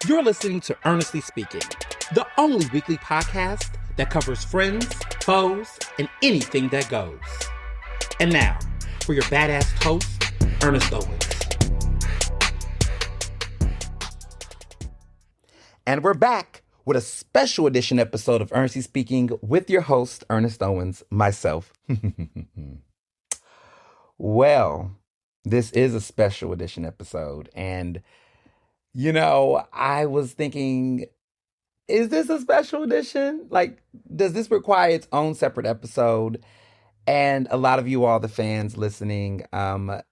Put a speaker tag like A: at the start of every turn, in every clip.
A: You're listening to Ernestly Speaking, the only weekly podcast that covers friends, foes, and anything that goes. And now, for your badass host, Ernest Owens. And we're back with a special edition episode of Ernestly Speaking with your host, Ernest Owens, myself. Well, this is a special edition episode, and I was thinking, is this a special edition? Like, does this require its own separate episode? And a lot of you all, the fans listening, I've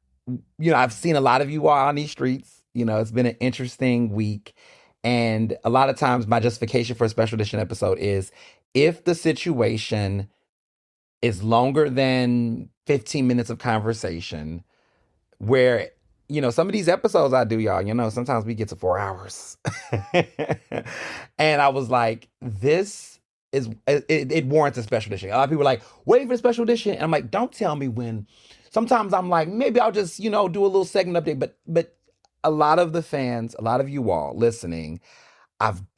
A: seen a lot of you all on these streets. It's been an interesting week. And a lot of times my justification for a special edition episode is if the situation is longer than 15 minutes of conversation, where some of these episodes I do, y'all, sometimes we get to 4 hours. And I was like, it warrants a special edition. A lot of people are like, wait for a special edition. And I'm like, don't tell me when. Sometimes I'm like, maybe I'll just, do a little segment update. But a lot of the fans, a lot of you all listening,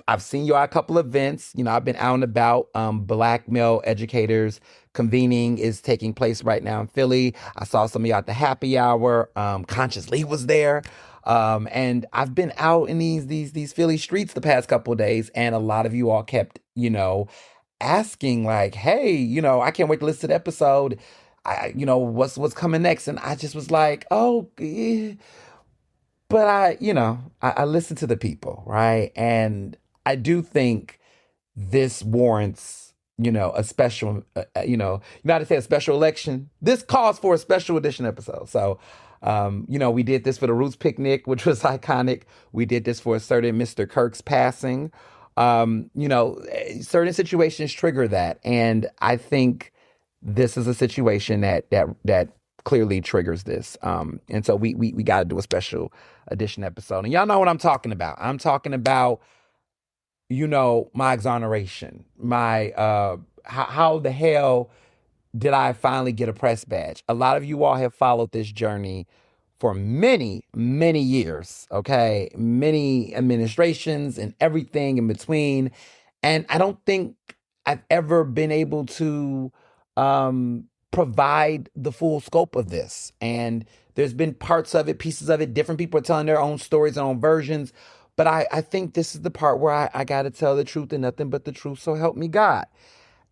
A: I've seen you at a couple of events. I've been out and about. Black male educators convening is taking place right now in Philly. I saw some of you at the happy hour. Conscious Lee was there. And I've been out in these Philly streets the past couple of days, and a lot of you all kept, asking like, hey, I can't wait to listen to the episode. What's coming next? And I just was like, oh, but I listen to the people, right? And I do think this warrants, a special, United States special election. This calls for a special edition episode. So, we did this for the Roots picnic, which was iconic. We did this for a certain Mr. Kirk's passing. Certain situations trigger that. And I think this is a situation that clearly triggers this. And so we got to do a special edition episode. And y'all know what I'm talking about. I'm talking about, my exoneration, my, how the hell did I finally get a press badge? A lot of you all have followed this journey for many, many years, okay? Many administrations and everything in between. And I don't think I've ever been able to provide the full scope of this. And there's been parts of it, pieces of it, different people are telling their own stories, their own versions. But I think this is the part where I got to tell the truth and nothing but the truth, so help me God.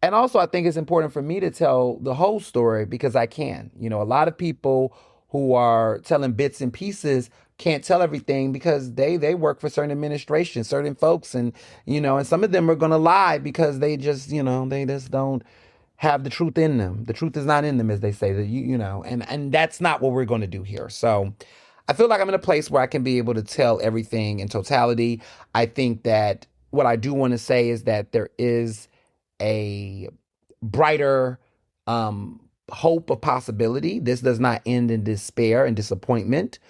A: And also, I think it's important for me to tell the whole story because I can. A lot of people who are telling bits and pieces can't tell everything because they work for certain administrations, certain folks, and and some of them are going to lie because they just they just don't have the truth in them. The truth is not in them, as they say. That and that's not what we're going to do here. So I feel like I'm in a place where I can be able to tell everything in totality. I think that what I do want to say is that there is a brighter hope of possibility. This does not end in despair and disappointment.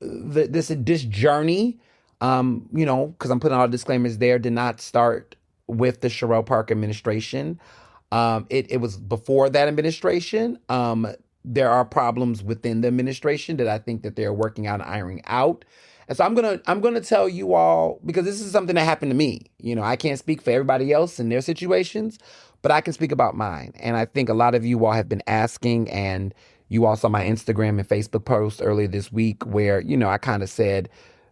A: This journey, because I'm putting all the disclaimers there, did not start with the Sherelle Parker administration. It was before that administration. There are problems within the administration that I think that they're working out and ironing out. And so I'm gonna tell you all, because this is something that happened to me. I can't speak for everybody else in their situations, but I can speak about mine. And I think a lot of you all have been asking, and you all saw my Instagram and Facebook post earlier this week where, I kind of said,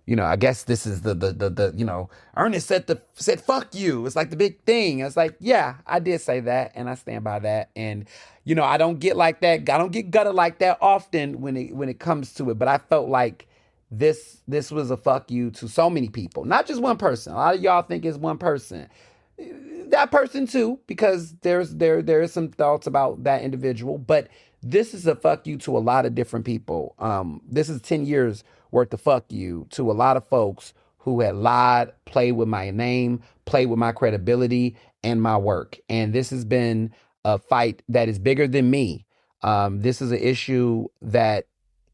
A: I guess this is the Ernest said fuck you. It's like the big thing. It's like, yeah, I did say that, and I stand by that. And I don't get like that. I don't get gutted like that often when it comes to it. But I felt like this was a fuck you to so many people, not just one person. A lot of y'all think it's one person. That person too, because there is some thoughts about that individual, but this is a fuck you to a lot of different people. This is 10 years worth of fuck you to a lot of folks who had lied, played with my name, played with my credibility and my work. And this has been a fight that is bigger than me. This is an issue that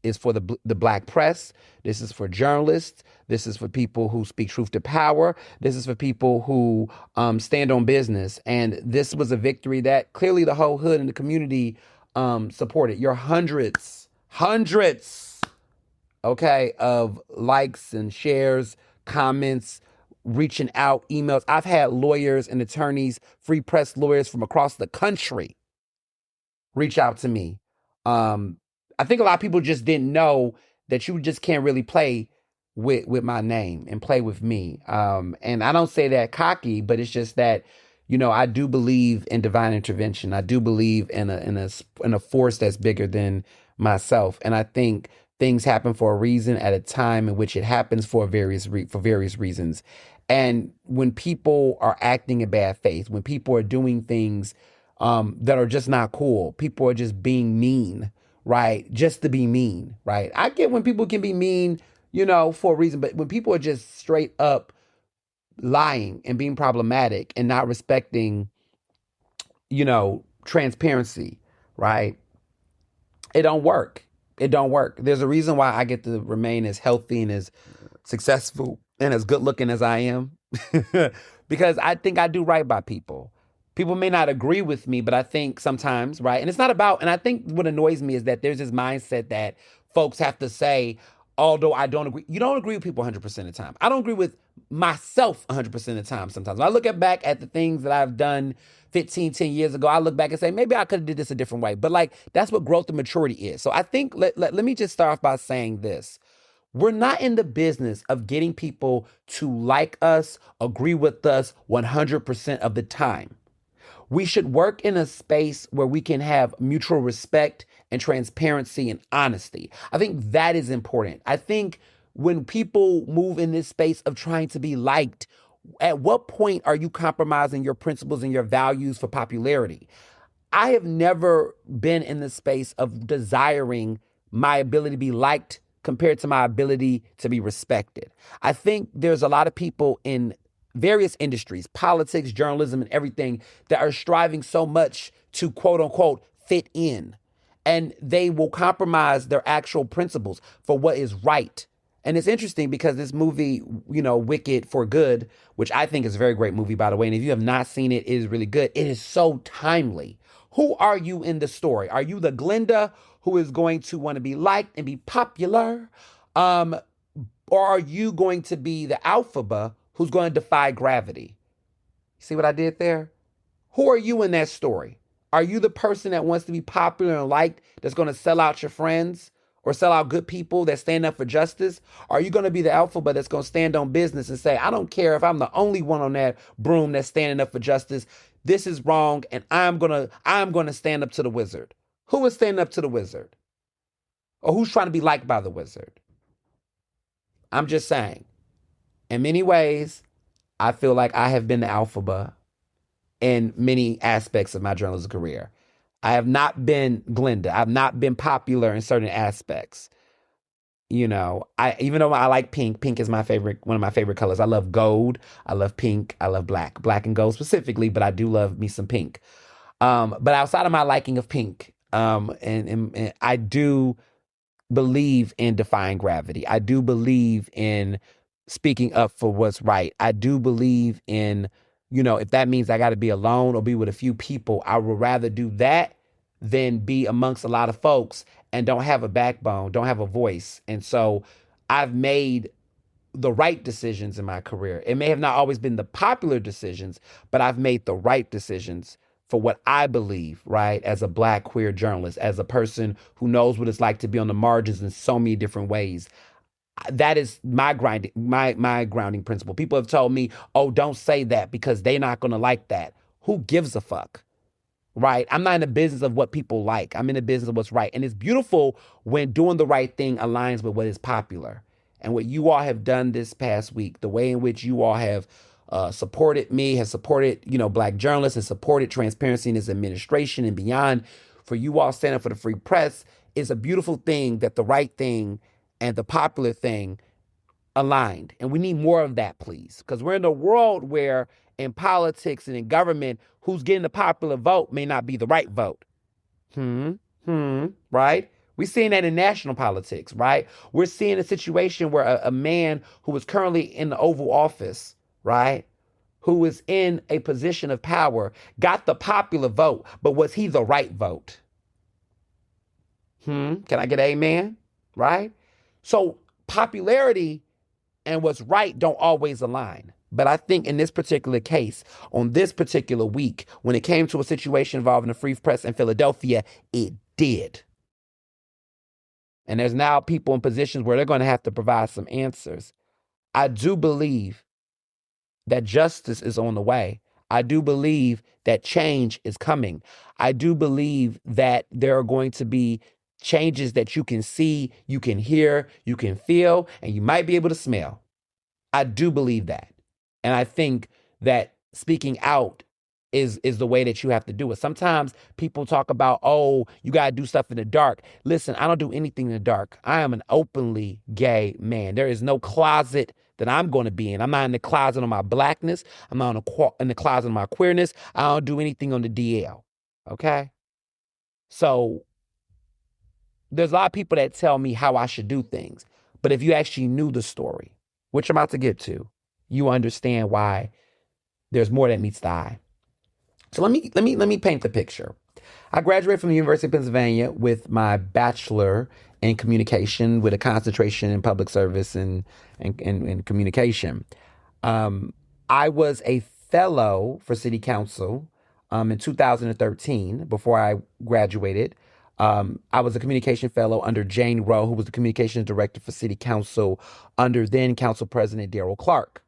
A: is for the Black press. This is for journalists. This is for people who speak truth to power. This is for people who stand on business. And this was a victory that clearly the whole hood and the community supported. Your hundreds, okay, of likes and shares, comments, reaching out, emails. I've had lawyers and attorneys, free press lawyers from across the country reach out to me. Um, I think a lot of people just didn't know that you just can't really play with my name and play with me. And I don't say that cocky, but it's just that, I do believe in divine intervention. I do believe in a force that's bigger than myself, and I think things happen for a reason at a time in which it happens for various reasons. And when people are acting in bad faith, when people are doing things that are just not cool. People are just being mean, right? Just to be mean, right? I get when people can be mean, for a reason, but when people are just straight up lying and being problematic and not respecting, transparency, right? It don't work. It don't work. There's a reason why I get to remain as healthy and as successful and as good looking as I am. Because I think I do right by people. People may not agree with me, but I think sometimes, right? And it's not about, and I think what annoys me is that there's this mindset that folks have to say, although I don't agree. You don't agree with people 100% of the time. I don't agree with myself 100% of the time sometimes. When I look back at the things that I've done 15, 10 years ago, I look back and say, maybe I could have did this a different way. But like, that's what growth and maturity is. So I think, let me just start off by saying this. We're not in the business of getting people to like us, agree with us 100% of the time. We should work in a space where we can have mutual respect and transparency and honesty. I think that is important. I think when people move in this space of trying to be liked, at what point are you compromising your principles and your values for popularity? I have never been in the space of desiring my ability to be liked compared to my ability to be respected. I think there's a lot of people in various industries, politics, journalism, and everything, that are striving so much to quote unquote fit in. And they will compromise their actual principles for what is right. And it's interesting because this movie, Wicked for Good, which I think is a very great movie, by the way. And if you have not seen it, it is really good. It is so timely. Who are you in the story? Are you the Glinda who is going to want to be liked and be popular? Or are you going to be the Alphaba who's going to defy gravity? See what I did there? Who are you in that story? Are you the person that wants to be popular and liked, that's going to sell out your friends or sell out good people that stand up for justice? Are you going to be the Alphaba that's going to stand on business and say, I don't care if I'm the only one on that broom that's standing up for justice. This is wrong, and I'm gonna stand up to the wizard. Who is standing up to the wizard? Or who's trying to be liked by the wizard? I'm just saying. In many ways, I feel like I have been the Alphaba in many aspects of my journalism career. I have not been Glinda. I've not been popular in certain aspects. I even though I like pink, pink is one of my favorite colors. I love gold. I love pink. I love black and gold specifically, but I do love me some pink. But outside of my liking of pink, and I do believe in defying gravity. I do believe in speaking up for what's right. I do believe in, if that means I got to be alone or be with a few people, I would rather do that than be amongst a lot of folks and don't have a backbone, don't have a voice. And so I've made the right decisions in my career. It may have not always been the popular decisions, but I've made the right decisions for what I believe, right? As a Black queer journalist, as a person who knows what it's like to be on the margins in so many different ways. That is my grounding principle. People have told me, oh, don't say that because they're not going to like that. Who gives a fuck? Right? I'm not in the business of what people like. I'm in the business of what's right. And it's beautiful when doing the right thing aligns with what is popular. And what you all have done this past week, the way in which you all have supported me, has supported, Black journalists, has supported transparency in this administration and beyond, for you all standing for the free press, is a beautiful thing, that the right thing and the popular thing aligned. And we need more of that, please. Because we're in a world where in politics and in government, who's getting the popular vote may not be the right vote. Right? We're seeing that in national politics, right? We're seeing a situation where a man who is currently in the Oval Office, right, who is in a position of power, got the popular vote, but was he the right vote? Can I get an amen? Right? So popularity and what's right don't always align. But I think in this particular case, on this particular week, when it came to a situation involving the free press in Philadelphia, it did. And there's now people in positions where they're going to have to provide some answers. I do believe that justice is on the way. I do believe that change is coming. I do believe that there are going to be changes that you can see, you can hear, you can feel, and you might be able to smell. I do believe that. And I think that speaking out is the way that you have to do it. Sometimes people talk about, oh, you got to do stuff in the dark. Listen, I don't do anything in the dark. I am an openly gay man. There is no closet that I'm going to be in. I'm not in the closet of my blackness. I'm not in the closet of my queerness. I don't do anything on the DL. Okay? So there's a lot of people that tell me how I should do things. But if you actually knew the story, which I'm about to get to, you understand why there's more that meets the eye. So let me paint the picture. I graduated from the University of Pennsylvania with my bachelor in communication with a concentration in public service and communication. I was a fellow for city council in 2013 before I graduated. I was a communication fellow under Jane Rowe, who was the communications director for city council under then council president Darrell Clark.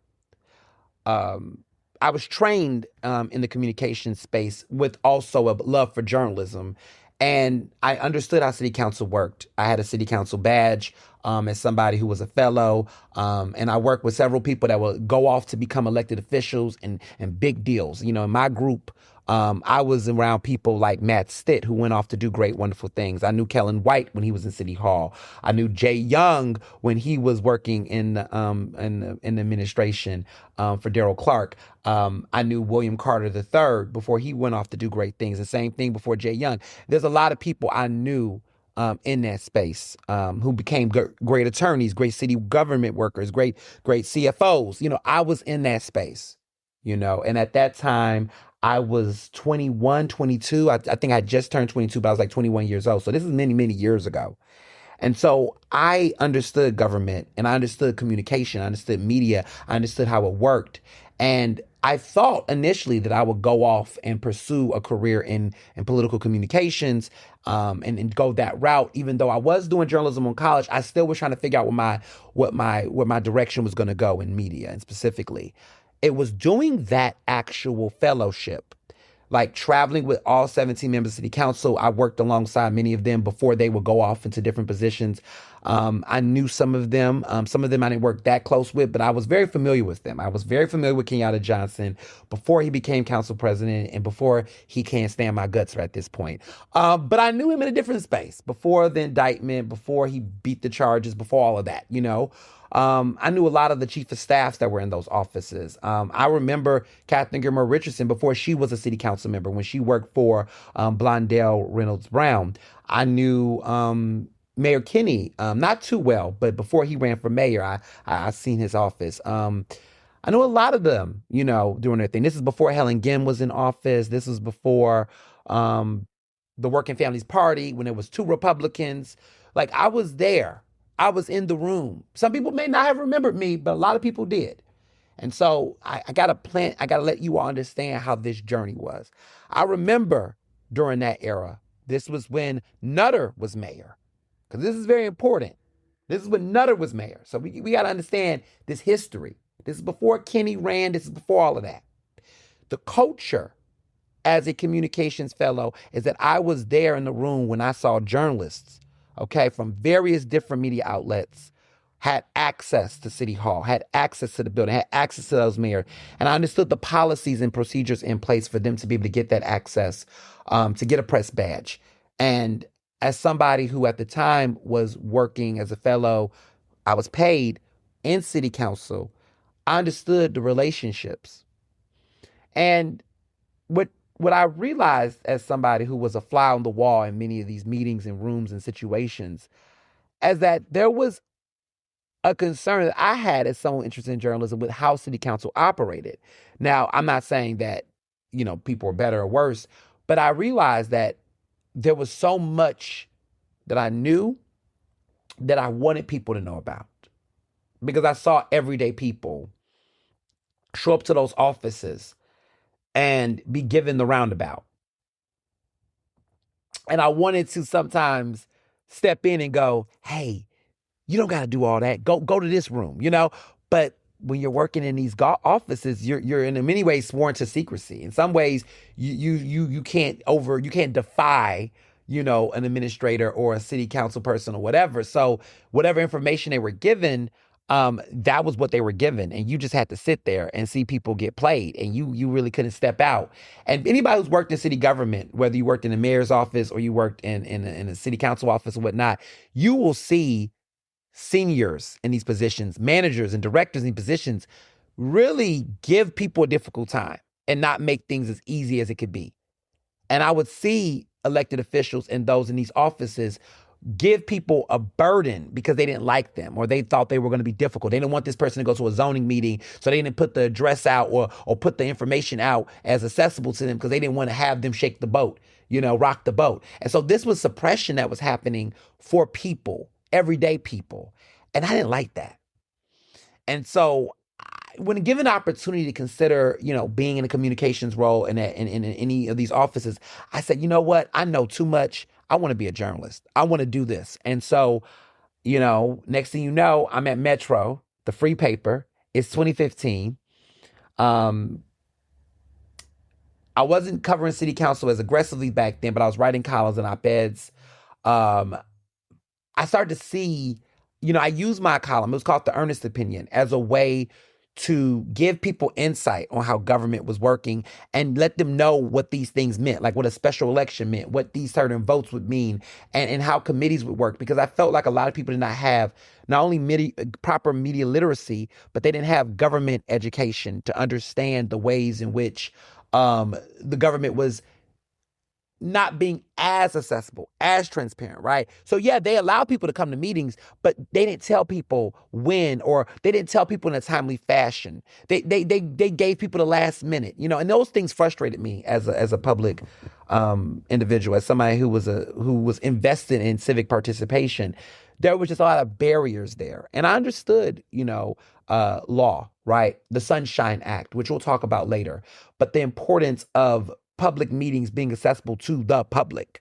A: I was trained in the communication space with also a love for journalism. And I understood how city council worked. I had a city council badge as somebody who was a fellow. And I worked with several people that would go off to become elected officials and big deals. You know, in my group, I was around people like Matt Stitt, who went off to do great, wonderful things. I knew Kellen White when he was in City Hall. I knew Jay Young when he was working in the administration for Darrell Clark. I knew William Carter III before he went off to do great things. The same thing before Jay Young. There's a lot of people I knew in that space who became great attorneys, great city government workers, great CFOs. You know, I was in that space, you know, and at that time, I was 21, 22. I think I just turned 22, but I was like 21 years old. So this is many, many years ago. And so I understood government and I understood communication. I understood media. I understood how it worked. And I thought initially that I would go off and pursue a career in political communications and go that route. Even though I was doing journalism in college, I still was trying to figure out what my direction was going to go in media, and specifically. It was doing that actual fellowship, like traveling with all 17 members of city council. I worked alongside many of them before they would go off into different positions. I knew some of them. Some of them I didn't work that close with, but I was very familiar with them. I was very familiar with Kenyatta Johnson before he became council president and before he can't stand my guts at this point. But I knew him in a different space before the indictment, before he beat the charges, before all of that, you know. I knew a lot of the chief of staffs that were in those offices. I remember Catherine Gilmore Richardson before she was a city council member when she worked for Blondell Reynolds Brown. I knew Mayor Kinney not too well, but before he ran for mayor, I seen his office. I know a lot of them, you know, doing their thing. This is before Helen Ginn was in office. This was before the Working Families Party when there was two Republicans. Like I was there. I was in the room. Some people may not have remembered me, but a lot of people did. And so I got to let you all understand how this journey was. I remember during that era, this was when Nutter was mayor, because this is very important. This is when Nutter was mayor. So we got to understand this history. This is before Kenny ran. This is before all of that. The culture as a communications fellow is that I was there in the room when I saw journalists, okay, from various different media outlets had access to City Hall, had access to the building, had access to those mayors. And I understood the policies and procedures in place for them to be able to get that access, to get a press badge. And as somebody who at the time was working as a fellow, I was paid in city council, I understood the relationships. And what I realized as somebody who was a fly on the wall in many of these meetings and rooms and situations is that there was a concern that I had as someone interested in journalism with how city council operated. Now, I'm not saying that, you know, people were better or worse, but I realized that there was so much that I knew that I wanted people to know about. because I saw everyday people show up to those offices and be given the roundabout. And I wanted to sometimes step in and go, hey, you don't got to do all that. Go to this room, But when you're working in these offices, you're in many ways sworn to secrecy. In some ways, you can't defy an administrator or a city council person or whatever. So whatever information they were given, that was what they were given, and you just had to sit there and see people get played, and you really couldn't step out. And anybody who's worked in city government, whether you worked in the mayor's office or you worked in a city council office or whatnot, you will see seniors in these positions, managers and directors in these positions, really give people a difficult time and not make things as easy as it could be. And I would see elected officials and those in these offices give people a burden because they didn't like them or they thought they were going to be difficult. They didn't want this person to go to a zoning meeting, so they didn't put the address out or put the information out as accessible to them because they didn't want to have them shake the boat, rock the boat. And so this was suppression that was happening for people, everyday people. And I didn't like that. And so when given the opportunity to consider, being in a communications role in any of these offices, I said, you know what? I know too much. I want to be a journalist. I want to do this. And so, next thing you know, I'm at Metro, the free paper. It's 2015. I wasn't covering city council as aggressively back then, but I was writing columns and op-eds. Um, I started to see, I used my column, it was called the Ernest opinion, as a way to give people insight on how government was working and let them know what these things meant, like what a special election meant, what these certain votes would mean, and how committees would work. Because I felt like a lot of people did not have not only proper media literacy, but they didn't have government education to understand the ways in which the government was not being as accessible, as transparent, right? So yeah, they allow people to come to meetings, but they didn't tell people when, or they didn't tell people in a timely fashion. They gave people the last minute, and those things frustrated me as a public individual, as somebody who was invested in civic participation. There was just a lot of barriers there, and I understood, law, right? The Sunshine Act, which we'll talk about later, but the importance of public meetings being accessible to the public.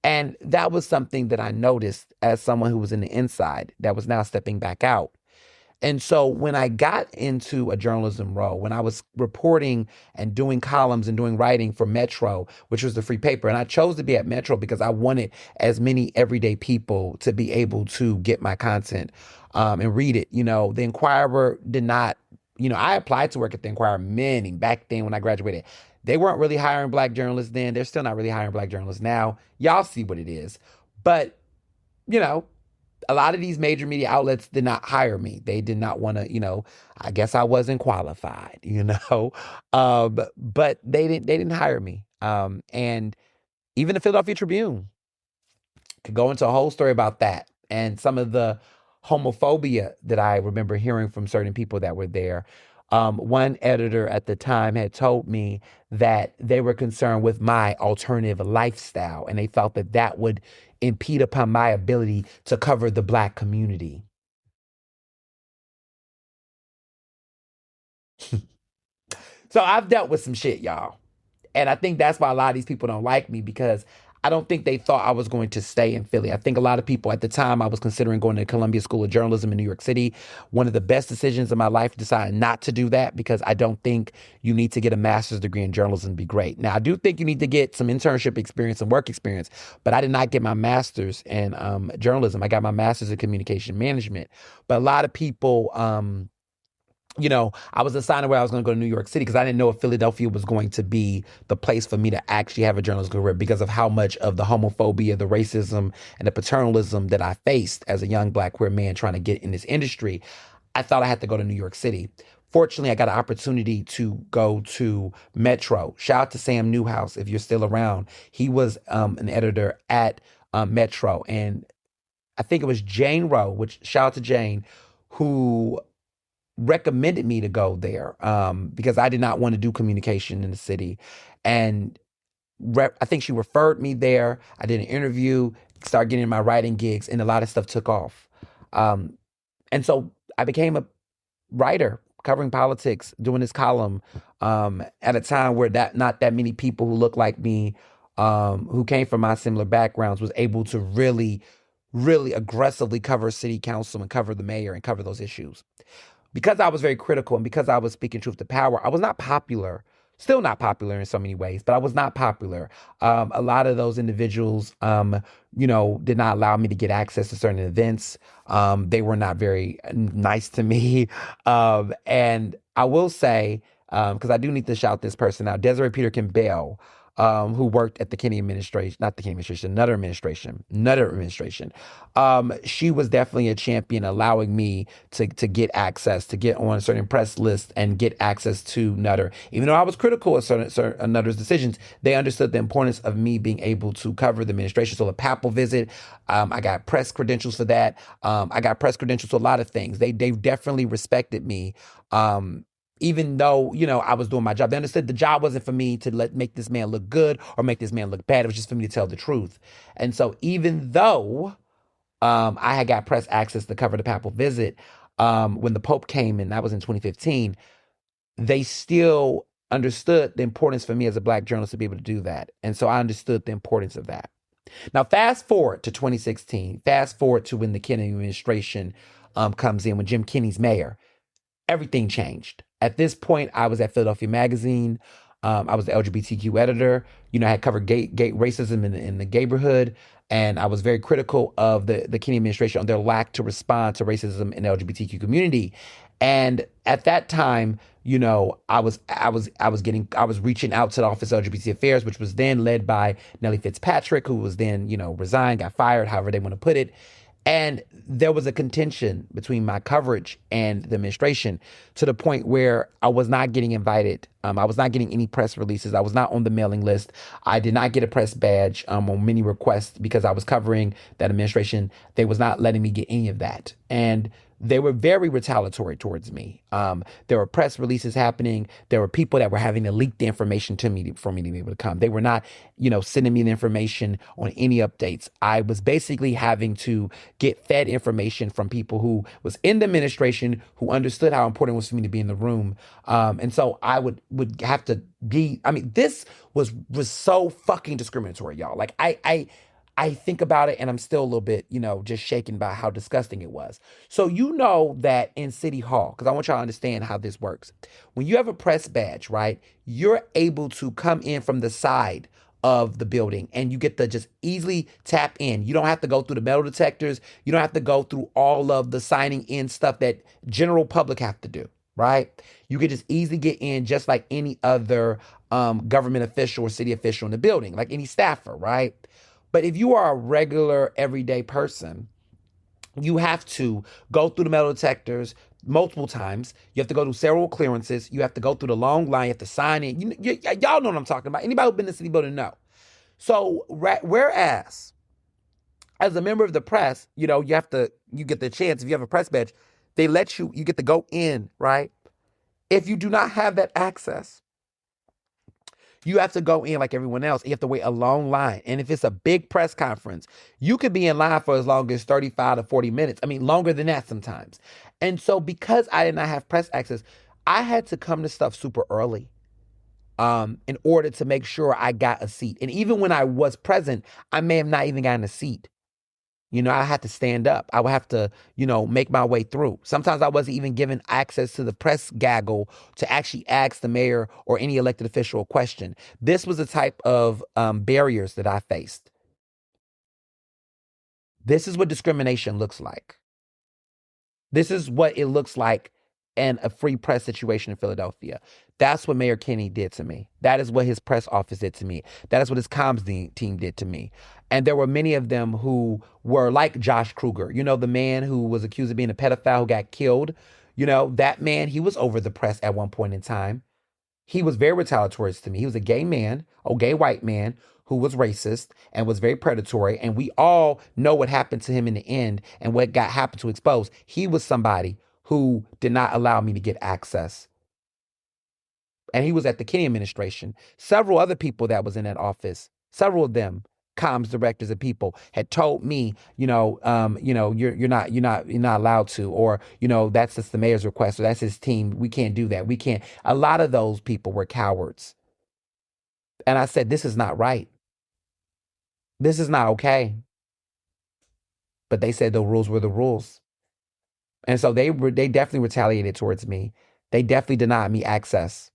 A: And that was something that I noticed as someone who was in the inside that was now stepping back out. And so when I got into a journalism role, when I was reporting and doing columns and doing writing for Metro, which was the free paper, and I chose to be at Metro because I wanted as many everyday people to be able to get my content and read it. The Inquirer did not, I applied to work at the Inquirer back then when I graduated. They weren't really hiring black journalists then. They're still not really hiring black journalists now. Y'all see what it is. But, a lot of these major media outlets did not hire me. They did not want to, I guess I wasn't qualified, but they didn't hire me. And even the Philadelphia Tribune could go into a whole story about that and some of the homophobia that I remember hearing from certain people that were there. One editor at the time had told me that they were concerned with my alternative lifestyle, and they felt that that would impede upon my ability to cover the Black community. So I've dealt with some shit, y'all. And I think that's why a lot of these people don't like me, because I don't think they thought I was going to stay in Philly. I think a lot of people at the time, I was considering going to Columbia School of Journalism in New York City. One of the best decisions of my life, decided not to do that, because I don't think you need to get a master's degree in journalism to be great. Now, I do think you need to get some internship experience and work experience, but I did not get my master's in journalism. I got my master's in communication management. But a lot of people, I was deciding where I was going to go to New York City because I didn't know if Philadelphia was going to be the place for me to actually have a journalism career because of how much of the homophobia, the racism, and the paternalism that I faced as a young Black queer man trying to get in this industry. I thought I had to go to New York City. Fortunately, I got an opportunity to go to Metro. Shout out to Sam Newhouse if you're still around. He was an editor at Metro. And I think it was Jane Rowe, which shout out to Jane, who recommended me to go there because I did not want to do communication in the city. And I think she referred me there. I did an interview, started getting my writing gigs, and a lot of stuff took off. And so I became a writer covering politics, doing this column at a time where that not that many people who look like me, who came from my similar backgrounds, was able to really aggressively cover city council and cover the mayor and cover those issues. Because I was very critical and because I was speaking truth to power, I was not popular. Still not popular in so many ways, but I was not popular. A lot of those individuals, did not allow me to get access to certain events. They were not very nice to me. And I will say, because I do need to shout this person out, Desiree Peterkin Bell, who worked at the Kennedy administration, not the Kennedy administration, Nutter administration. She was definitely a champion, allowing me to get access, to get on a certain press list and get access to Nutter. Even though I was critical of certain Nutter's decisions, they understood the importance of me being able to cover the administration. So the papal visit, I got press credentials for that. I got press credentials for a lot of things. They definitely respected me. Even though, I was doing my job. They understood the job wasn't for me to make this man look good or make this man look bad. It was just for me to tell the truth. And so even though I had got press access to cover the papal visit, when the Pope came in, that was in 2015, they still understood the importance for me as a Black journalist to be able to do that. And so I understood the importance of that. Now, fast forward to 2016, fast forward to when the Kennedy administration comes in, when Jim Kenney's mayor. Everything changed. At this point, I was at Philadelphia Magazine. I was the LGBTQ editor. I had covered gay racism in the neighborhood, and I was very critical of the Kennedy administration on their lack to respond to racism in the LGBTQ community. And at that time, I was reaching out to the Office of LGBT Affairs, which was then led by Nellie Fitzpatrick, who was then resigned, got fired, however they want to put it. And there was a contention between my coverage and the administration to the point where I was not getting invited. I was not getting any press releases. I was not on the mailing list. I did not get a press badge on many requests because I was covering that administration. They was not letting me get any of that. And they were very retaliatory towards me. There were press releases happening. There were people that were having to leak the information to me for me to be able to come. They were not, sending me the information on any updates. I was basically having to get fed information from people who was in the administration, who understood how important it was for me to be in the room. And so I would have to be. I mean, this was so fucking discriminatory, y'all. Like I think about it and I'm still a little bit, just shaken by how disgusting it was. So that in City Hall, because I want y'all to understand how this works. When you have a press badge, right, you're able to come in from the side of the building and you get to just easily tap in. You don't have to go through the metal detectors. You don't have to go through all of the signing in stuff that general public have to do, right? You can just easily get in just like any other government official or city official in the building, like any staffer, right? But if you are a regular, everyday person, you have to go through the metal detectors multiple times. You have to go through several clearances. You have to go through the long line. You have to sign in. Y'all know what I'm talking about. Anybody who's been in the city building know. So whereas as a member of the press, you get the chance, if you have a press badge, they let you get to go in, right? If you do not have that access, you have to go in like everyone else. You have to wait a long line. And if it's a big press conference, you could be in line for as long as 35 to 40 minutes. I mean, longer than that sometimes. And so because I did not have press access, I had to come to stuff super early in order to make sure I got a seat. And even when I was present, I may have not even gotten a seat. I had to stand up. I would have to, make my way through. Sometimes I wasn't even given access to the press gaggle to actually ask the mayor or any elected official a question. This was the type of barriers that I faced. This is what discrimination looks like. This is what it looks like in a free press situation in Philadelphia. That's what Mayor Kennedy did to me. That is what his press office did to me. That is what his comms team did to me. And there were many of them who were like Josh Kruger, the man who was accused of being a pedophile who got killed. That man, he was over the press at one point in time. He was very retaliatory to me. He was a gay man, a gay white man who was racist and was very predatory. And we all know what happened to him in the end and what happened to expose. He was somebody who did not allow me to get access. And he was at the Kennedy administration. Several other people that was in that office, several of them comms directors and people had told me, you're not allowed to, or that's just the mayor's request, or that's his team. We can't do that. We can't. A lot of those people were cowards, and I said, this is not right. This is not okay. But they said the rules were the rules, and so they definitely retaliated towards me. They definitely denied me access.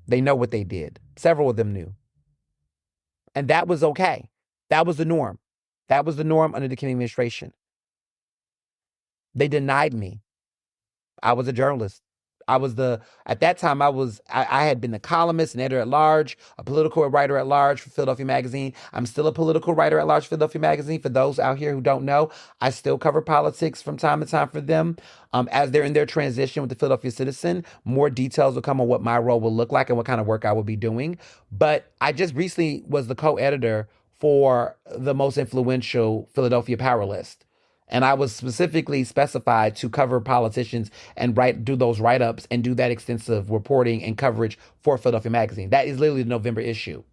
A: They know what they did. Several of them knew, and that was okay. That was the norm. That was the norm under the Kennedy administration. They denied me. I was a journalist. At that time, I had been a columnist, an editor at large, a political writer at large for Philadelphia Magazine. I'm still a political writer at large for Philadelphia Magazine. For those out here who don't know, I still cover politics from time to time for them. As they're in their transition with the Philadelphia Citizen, more details will come on what my role will look like and what kind of work I will be doing. But I just recently was the co-editor for the most influential Philadelphia Power List. And I was specifically specified to cover politicians and do those write-ups and do that extensive reporting and coverage for Philadelphia Magazine. That is literally the November issue.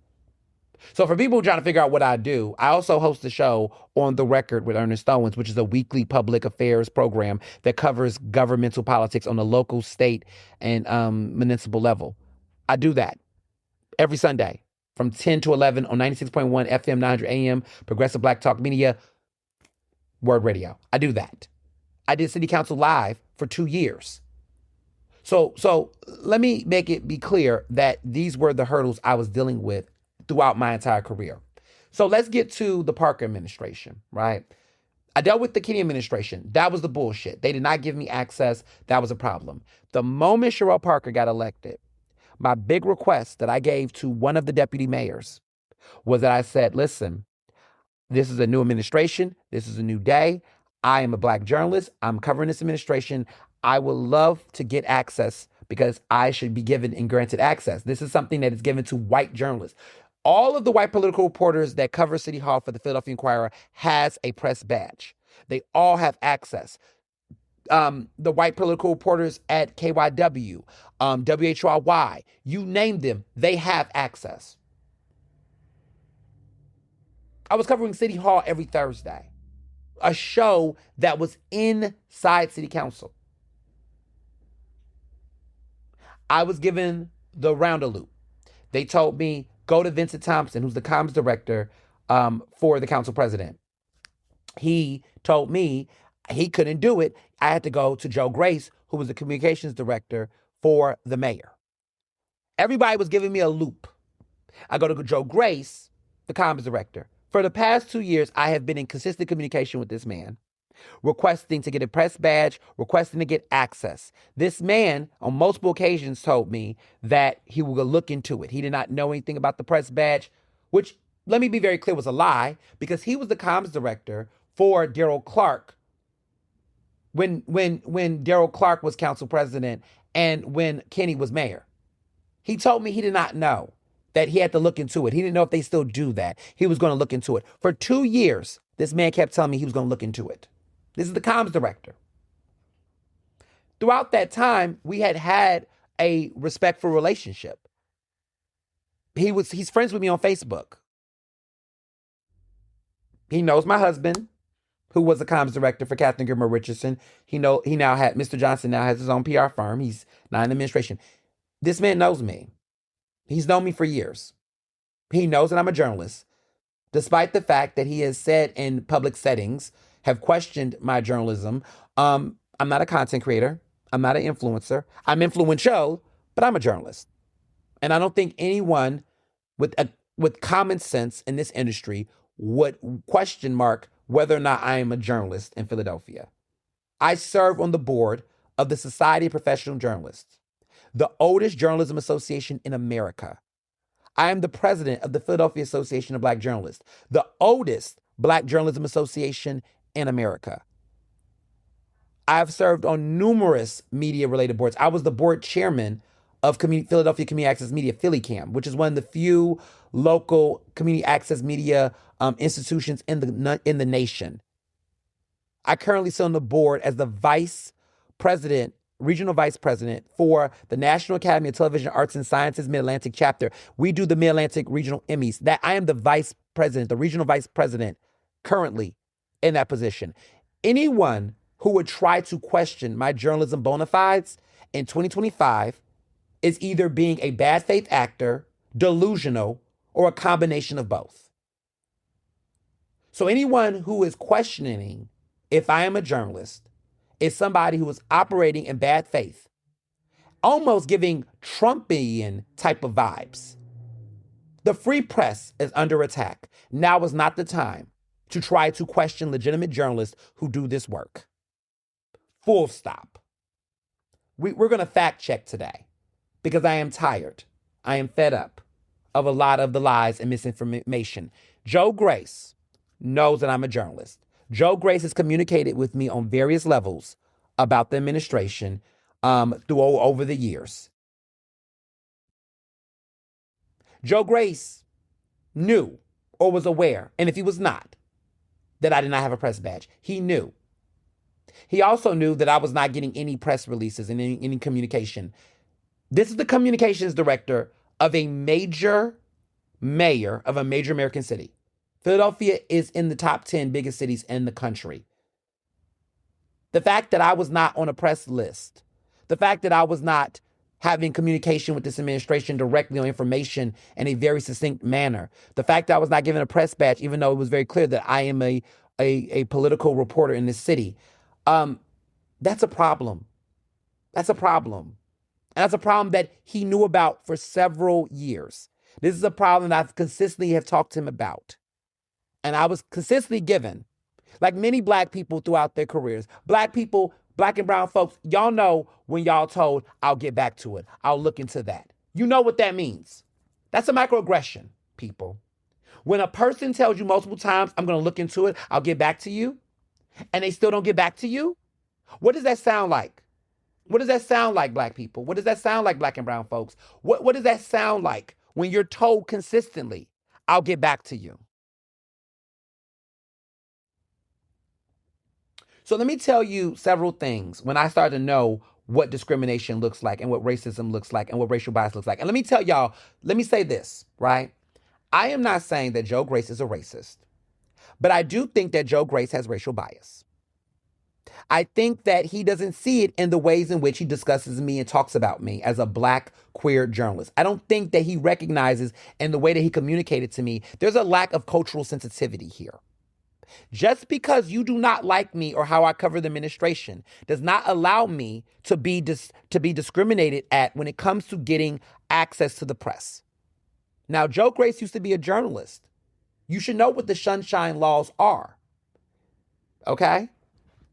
A: So for people trying to figure out what I do, I also host the show On the Record with Ernest, which is a weekly public affairs program that covers governmental politics on the local, state, and municipal level. I do that every Sunday from 10 to 11 on 96.1 FM, 900 AM, Progressive Black Talk Media, Word Radio. I do that. I did City Council Live for 2 years. So let me make it be clear that these were the hurdles I was dealing with throughout my entire career. So let's get to the Parker administration, right? I dealt with the Kennedy administration. That was the bullshit. They did not give me access. That was a problem. The moment Sherelle Parker got elected, my big request that I gave to one of the deputy mayors was that I said, listen, this is a new administration. This is a new day. I am a Black journalist. I'm covering this administration. I would love to get access because I should be given and granted access. This is something that is given to white journalists. All of the white political reporters that cover City Hall for the Philadelphia Inquirer has a press badge. They all have access. The white political reporters at KYW, WHYY, you name them, they have access. I was covering City Hall every Thursday, a show that was inside City Council. I was given the round-a-loop. They told me, go to Vincent Thompson, who's the comms director for the council president. He told me he couldn't do it. I had to go to Joe Grace, who was the communications director for the mayor. Everybody was giving me a loop. I go to Joe Grace, the comms director. For the past 2 years, I have been in consistent communication with this man, requesting to get a press badge, requesting to get access. This man, on multiple occasions, told me that he will look into it. He did not know anything about the press badge, which, let me be very clear, was a lie, because he was the comms director for Darrell Clark when Darrell Clark was council president and when Kenny was mayor. He told me he did not know that he had to look into it. He didn't know if they still do that. He was going to look into it. For 2 years, this man kept telling me he was going to look into it. This is the comms director. Throughout that time, we had a respectful relationship. He's friends with me on Facebook. He knows my husband, who was a comms director for Catherine Gilmore Richardson. Mr. Johnson now has his own PR firm. He's not in administration. This man knows me. He's known me for years. He knows that I'm a journalist, despite the fact that he has said in public settings, have questioned my journalism. I'm not a content creator. I'm not an influencer. I'm influential, but I'm a journalist. And I don't think anyone with common sense in this industry would question mark whether or not I am a journalist in Philadelphia. I serve on the board of the Society of Professional Journalists, the oldest journalism association in America. I am the president of the Philadelphia Association of Black Journalists, the oldest Black journalism association in America. I've served on numerous media-related boards. I was the board chairman of Philadelphia Community Access Media, PhillyCam, which is one of the few local community access media institutions in the nation. I currently sit on the board as the vice president regional vice president for the National Academy of Television Arts and Sciences Mid-Atlantic chapter. We do the Mid-Atlantic Regional Emmys. That I am the vice president, the regional vice president, currently in that position. Anyone who would try to question my journalism bona fides in 2025 is either being a bad faith actor, delusional, or a combination of both. So anyone who is questioning if I am a journalist is somebody who is operating in bad faith, almost giving Trumpian type of vibes. The free press is under attack. Now is not the time to try to question legitimate journalists who do this work. Full stop. We're going to fact check today because I am tired. I am fed up of a lot of the lies and misinformation. Joe Grace knows that I'm a journalist. Joe Grace has communicated with me on various levels about the administration over the years. Joe Grace knew or was aware, and if he was not, that I did not have a press badge. He knew. He also knew that I was not getting any press releases and any communication. This is the communications director of a major mayor of a major American city. Philadelphia is in the top 10 biggest cities in the country. The fact that I was not on a press list, the fact that I was not having communication with this administration directly on information in a very succinct manner, the fact that I was not given a press badge, even though it was very clear that I am a political reporter in this city, that's a problem. That's a problem. And that's a problem that he knew about for several years. This is a problem that I've consistently have talked to him about. And I was consistently given, like many Black people throughout their careers, Black people, Black and brown folks, y'all know when y'all told, I'll get back to it. I'll look into that. You know what that means. That's a microaggression, people. When a person tells you multiple times, I'm going to look into it, I'll get back to you, and they still don't get back to you, what does that sound like? What does that sound like, Black people? What does that sound like, Black and brown folks? What does that sound like when you're told consistently, I'll get back to you? So let me tell you several things when I started to know what discrimination looks like and what racism looks like and what racial bias looks like. And let me tell y'all, let me say this, right? I am not saying that Joe Grace is a racist, but I do think that Joe Grace has racial bias. I think that he doesn't see it in the ways in which he discusses me and talks about me as a Black queer journalist. I don't think that he recognizes in the way that he communicated to me, there's a lack of cultural sensitivity here. Just because you do not like me or how I cover the administration does not allow me to be discriminated at when it comes to getting access to the press. Now, Joe Grace used to be a journalist. You should know what the sunshine laws are. Okay?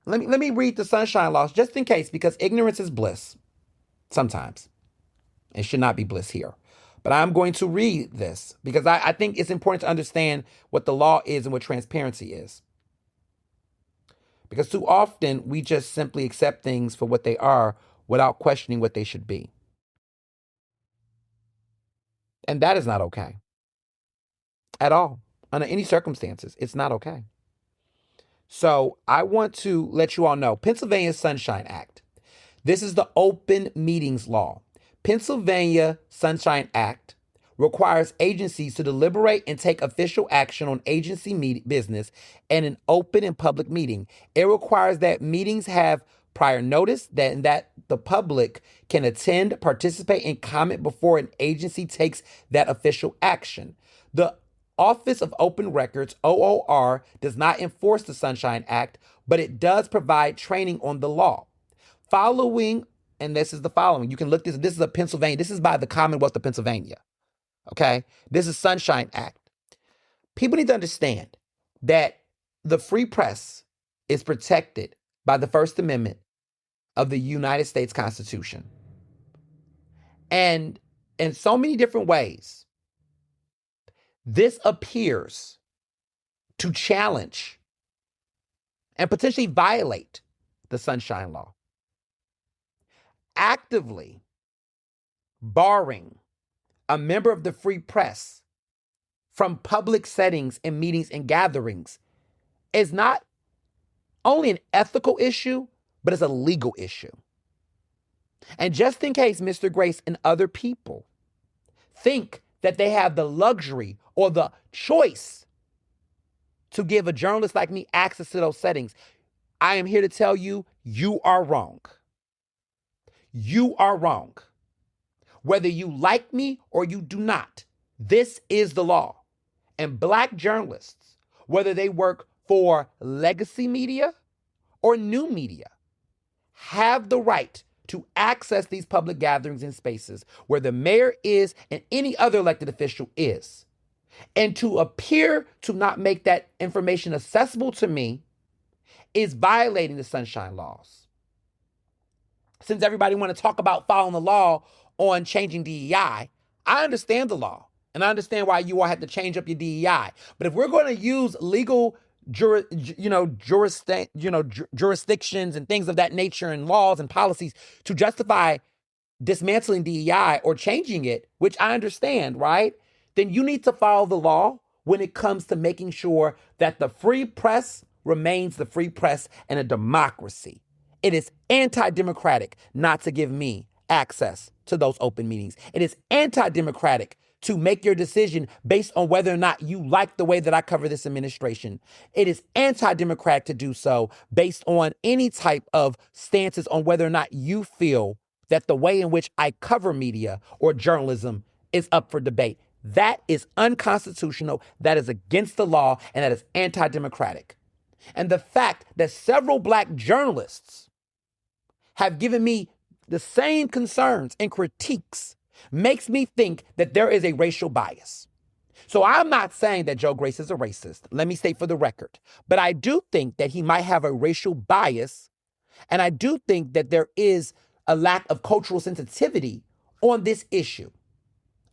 A: Let me read the sunshine laws just in case, because ignorance is bliss sometimes. It should not be bliss here. But I'm going to read this because I think it's important to understand what the law is and what transparency is. Because too often we just simply accept things for what they are without questioning what they should be. And that is not okay. At all. Under any circumstances, it's not okay. So I want to let you all know, Pennsylvania's Sunshine Act. This is the open meetings law. Pennsylvania Sunshine Act requires agencies to deliberate and take official action on agency business in an open and public meeting. It requires that meetings have prior notice, that the public can attend, participate, and comment before an agency takes that official action. The Office of Open Records, OOR, does not enforce the Sunshine Act, but it does provide training on the law. Following, and this is the following, you can look this is a Pennsylvania, this is by the Commonwealth of Pennsylvania, okay? This is Sunshine Act. People need to understand that the free press is protected by the First Amendment of the United States Constitution. And in so many different ways, this appears to challenge and potentially violate the Sunshine Law. Actively barring a member of the free press from public settings and meetings and gatherings is not only an ethical issue, but it's a legal issue. And just in case Mr. Grace and other people think that they have the luxury or the choice to give a journalist like me access to those settings, I am here to tell you, you are wrong. You are wrong. Whether you like me or you do not, this is the law. And Black journalists, whether they work for legacy media or new media, have the right to access these public gatherings and spaces where the mayor is and any other elected official is. And to appear to not make that information accessible to me is violating the Sunshine Laws. Since everybody want to talk about following the law on changing DEI, I understand the law. And I understand why you all have to change up your DEI. But if we're going to use legal jurisdictions and things of that nature and laws and policies to justify dismantling DEI or changing it, which I understand, right? Then you need to follow the law when it comes to making sure that the free press remains the free press and a democracy. It is anti-democratic not to give me access to those open meetings. It is anti-democratic to make your decision based on whether or not you like the way that I cover this administration. It is anti-democratic to do so based on any type of stances on whether or not you feel that the way in which I cover media or journalism is up for debate. That is unconstitutional, that is against the law, and that is anti-democratic. And the fact that several Black journalists have given me the same concerns and critiques makes me think that there is a racial bias. So I'm not saying that Joe Grace is a racist. Let me state for the record. But I do think that he might have a racial bias. And I do think that there is a lack of cultural sensitivity on this issue.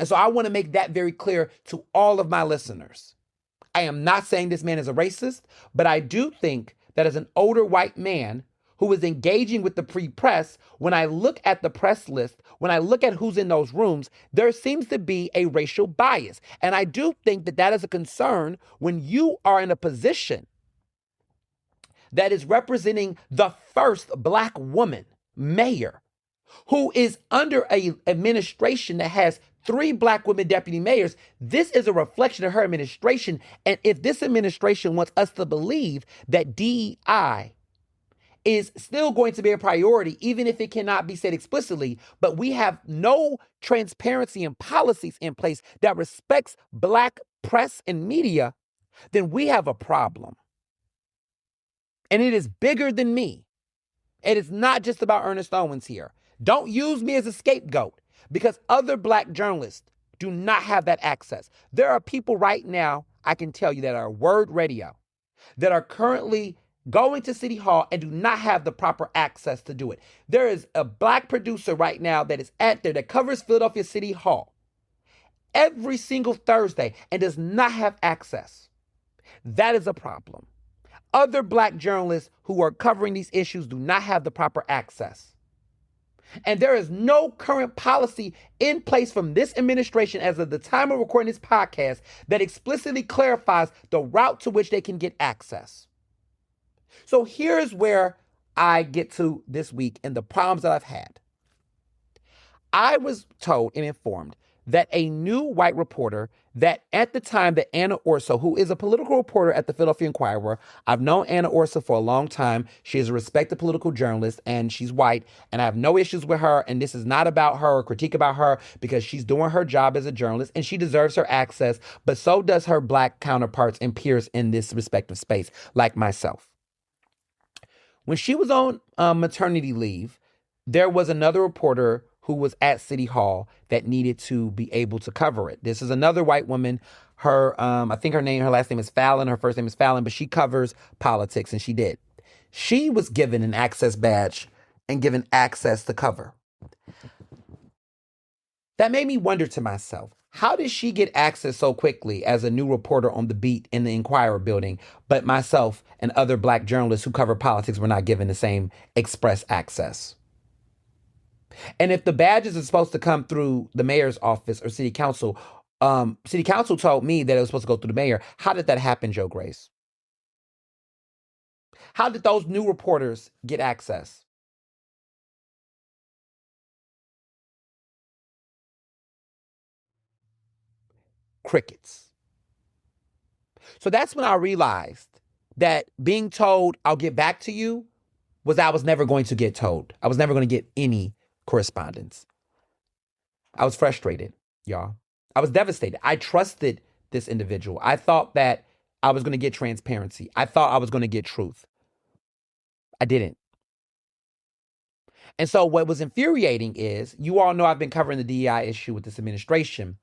A: And so I want to make that very clear to all of my listeners. I am not saying this man is a racist, but I do think that as an older white man who is engaging with the free press, when I look at the press list, when I look at who's in those rooms, there seems to be a racial bias. And I do think that that is a concern when you are in a position that is representing the first Black woman mayor who is under an administration that has 3 Black women deputy mayors. This is a reflection of her administration. And if this administration wants us to believe that DEI is still going to be a priority, even if it cannot be said explicitly, but we have no transparency and policies in place that respects Black press and media, then we have a problem. And it is bigger than me. It is not just about Ernest Owens here. Don't use me as a scapegoat because other Black journalists do not have that access. There are people right now, I can tell you, that are Word Radio, that are currently going to City Hall and do not have the proper access to do it. There is a Black producer right now that is at there that covers Philadelphia City Hall every single Thursday and does not have access. That is a problem. Other Black journalists who are covering these issues do not have the proper access. And there is no current policy in place from this administration as of the time of recording this podcast that explicitly clarifies the route to which they can get access. So here's where I get to this week and the problems that I've had. I was told and informed that a new white reporter that at the time that Anna Orso, who is a political reporter at the Philadelphia Inquirer, I've known Anna Orso for a long time. She is a respected political journalist and she's white and I have no issues with her. And this is not about her or critique about her because she's doing her job as a journalist and she deserves her access, but so does her Black counterparts and peers in this respective space, like myself. When she was on maternity leave, there was another reporter who was at City Hall that needed to be able to cover it. This is another white woman. Her, I think her last name is Fallon. Her first name is Fallon, but she covers politics and she did. She was given an access badge and given access to cover. That made me wonder to myself, how did she get access so quickly as a new reporter on the beat in the Inquirer building, but myself and other Black journalists who cover politics were not given the same express access? And if the badges are supposed to come through the mayor's office or city council told me that it was supposed to go through the mayor. How did that happen, Joe Grace? How did those new reporters get access? Crickets. So that's when I realized that being told I'll get back to you was I was never going to get told. I was never going to get any correspondence. I was frustrated, y'all. I was devastated. I trusted this individual. I thought that I was going to get transparency. I thought I was going to get truth. I didn't. And so what was infuriating is, you all know I've been covering the DEI issue with this administration.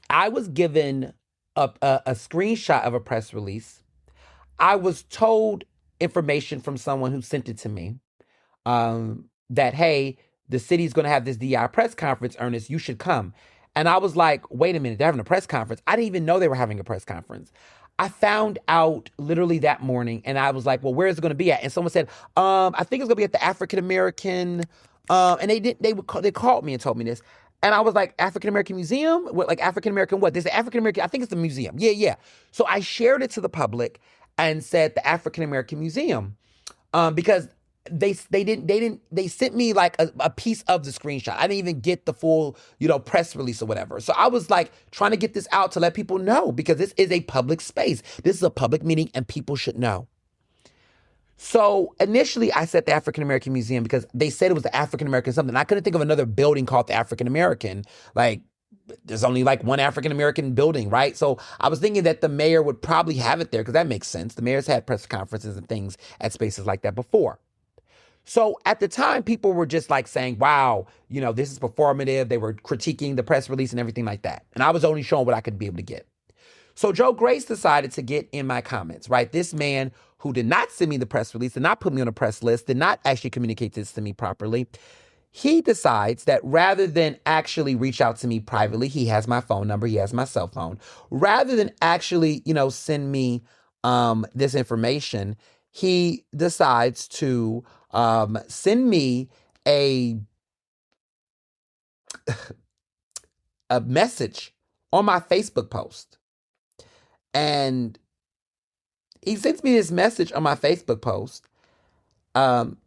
A: I was given a screenshot of a press release. I was told information from someone who sent it to me, that, hey, the city's going to have this DI press conference, Ernest, you should come. And I was like, wait a minute, they're having a press conference. I didn't even know they were having a press conference. I found out literally that morning, and I was like, well, where is it going to be at? And someone said, I think it's going to be at the African American, and they called me and told me this. And I was like, African American Museum? What, like African American what? They said African American, I think it's the museum. Yeah. So I shared it to the public and said the African American Museum, because they sent me like a piece of the screenshot. I didn't even get the full, press release or whatever. So I was like trying to get this out to let people know, because this is a public space. This is a public meeting and people should know. So initially I said the African American Museum because they said it was the African American something. I couldn't think of another building called the African American. Like, there's only like one African American building, right? So I was thinking that the mayor would probably have it there, because that makes sense. The mayor's had press conferences and things at spaces like that before. So at the time, people were just like saying, wow, this is performative. They were critiquing the press release and everything like that. And I was only showing what I could be able to get. So Joe Grace decided to get in my comments, right? This man who did not send me the press release, did not put me on a press list, did not actually communicate this to me properly. He decides that rather than actually reach out to me privately, he has my phone number, he has my cell phone, rather than actually, send me this information, he decides to send me a message on my Facebook post. And he sends me this message on my Facebook post, and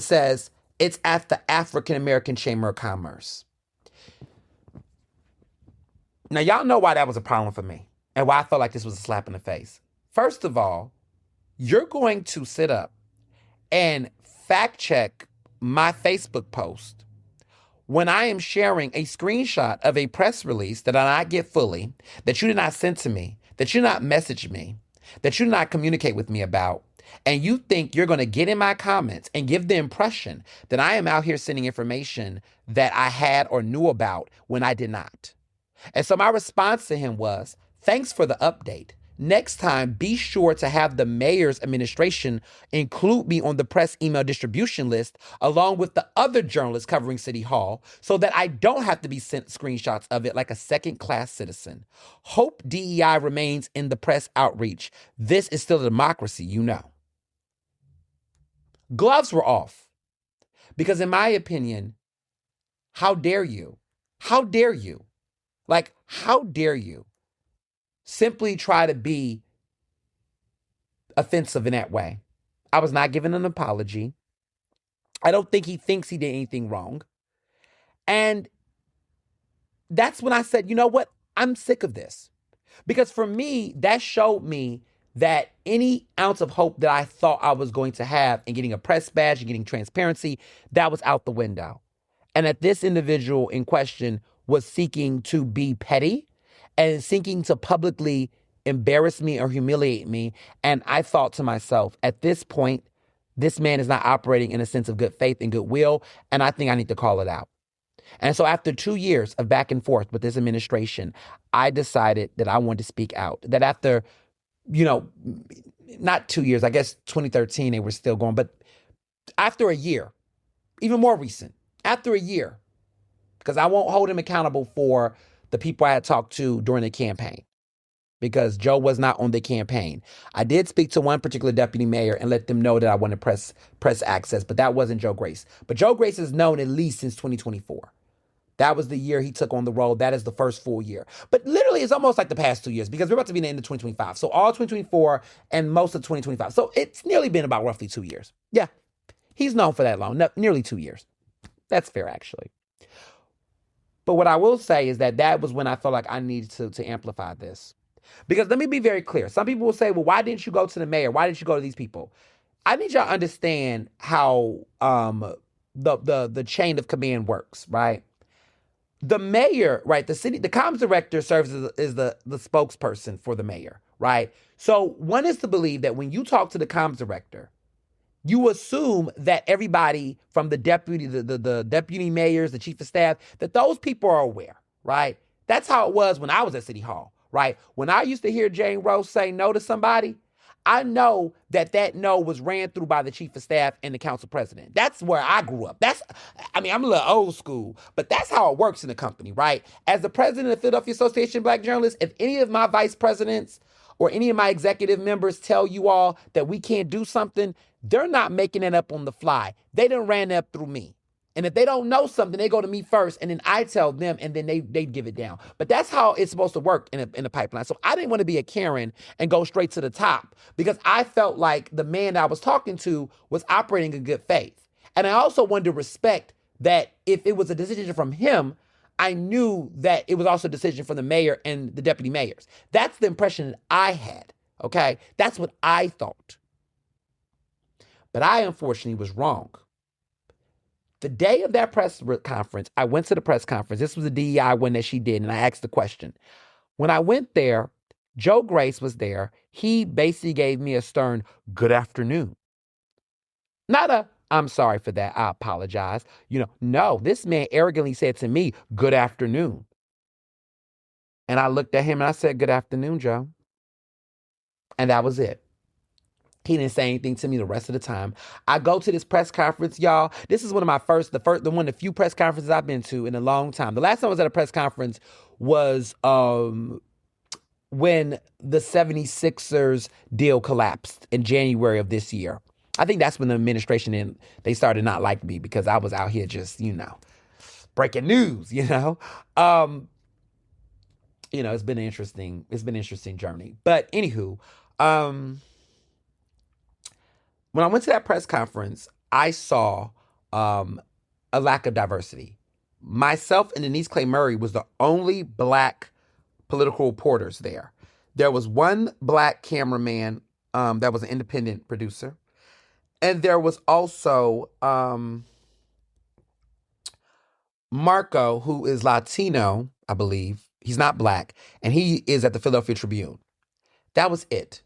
A: says, it's at the African American Chamber of Commerce. Now, y'all know why that was a problem for me and why I felt like this was a slap in the face. First of all, you're going to sit up and fact check my Facebook post when I am sharing a screenshot of a press release that I did not get fully, that you did not send to me, that you did not message me, that you did not communicate with me about, and you think you're going to get in my comments and give the impression that I am out here sending information that I had or knew about when I did not. And so my response to him was, thanks for the update. Next time, be sure to have the mayor's administration include me on the press email distribution list along with the other journalists covering City Hall so that I don't have to be sent screenshots of it like a second-class citizen. Hope DEI remains in the press outreach. This is still a democracy, Gloves were off. Because in my opinion, how dare you? How dare you? Like, how dare you simply try to be offensive in that way? I was not given an apology. I don't think he thinks he did anything wrong. And that's when I said, you know what? I'm sick of this. Because for me, that showed me that any ounce of hope that I thought I was going to have in getting a press badge and getting transparency, that was out the window. And that this individual in question was seeking to be petty and seeking to publicly embarrass me or humiliate me. And I thought to myself, at this point, this man is not operating in a sense of good faith and goodwill, and I think I need to call it out. And so after 2 years of back and forth with this administration, I decided that I wanted to speak out. That after, not 2 years, I guess 2013 they were still going, but after a year, even more recent, after a year, because I won't hold him accountable for the people I had talked to during the campaign, because Joe was not on the campaign. I did speak to one particular deputy mayor and let them know that I wanted press access, but that wasn't Joe Grace. But Joe Grace is known at least since 2024. That was the year he took on the role. That is the first full year. But literally, it's almost like the past 2 years, because we're about to be in the end of 2025. So all 2024 and most of 2025. So it's nearly been about roughly 2 years. Yeah, he's known for that long, nearly 2 years. That's fair, actually. But what I will say is that that was when I felt like I needed to amplify this. Because let me be very clear. Some people will say, well, why didn't you go to the mayor? Why didn't you go to these people? I need y'all to understand how the chain of command works, right? The mayor, right? The comms director serves as the spokesperson for the mayor, right? So one is to believe that when you talk to the comms director, you assume that everybody from the deputy mayors, the chief of staff, that those people are aware, right? That's how it was when I was at City Hall, right? When I used to hear Jane Rose say no to somebody, I know that that no was ran through by the chief of staff and the council president. That's where I grew up. I'm a little old school, but that's how it works in the company, right? As the president of the Philadelphia Association of Black Journalists, if any of my vice presidents or any of my executive members tell you all that we can't do something, they're not making it up on the fly. They done ran up through me. And if they don't know something, they go to me first, and then I tell them, and then they give it down. But that's how it's supposed to work in a pipeline. So I didn't want to be a Karen and go straight to the top because I felt like the man I was talking to was operating in good faith. And I also wanted to respect that if it was a decision from him, I knew that it was also a decision from the mayor and the deputy mayors. That's the impression that I had, okay? That's what I thought. But I unfortunately was wrong. The day of that press conference, I went to the press conference. This was a DEI one that she did, and I asked the question. When I went there, Joe Grace was there. He basically gave me a stern, good afternoon. Not a, I'm sorry for that, I apologize. No, this man arrogantly said to me, good afternoon. And I looked at him and I said, good afternoon, Joe. And that was it. He didn't say anything to me the rest of the time. I go to this press conference, y'all. This is one of my one of the few press conferences I've been to in a long time. The last time I was at a press conference was when the 76ers deal collapsed in January of this year. I think that's when the administration they started not liking me because I was out here just, breaking news, it's been an interesting journey. But anywho, when I went to that press conference, I saw a lack of diversity. Myself and Denise Clay Murray was the only Black political reporters there. There was one Black cameraman that was an independent producer. And there was also Marco, who is Latino, I believe. He's not Black. And he is at the Philadelphia Tribune. That was it.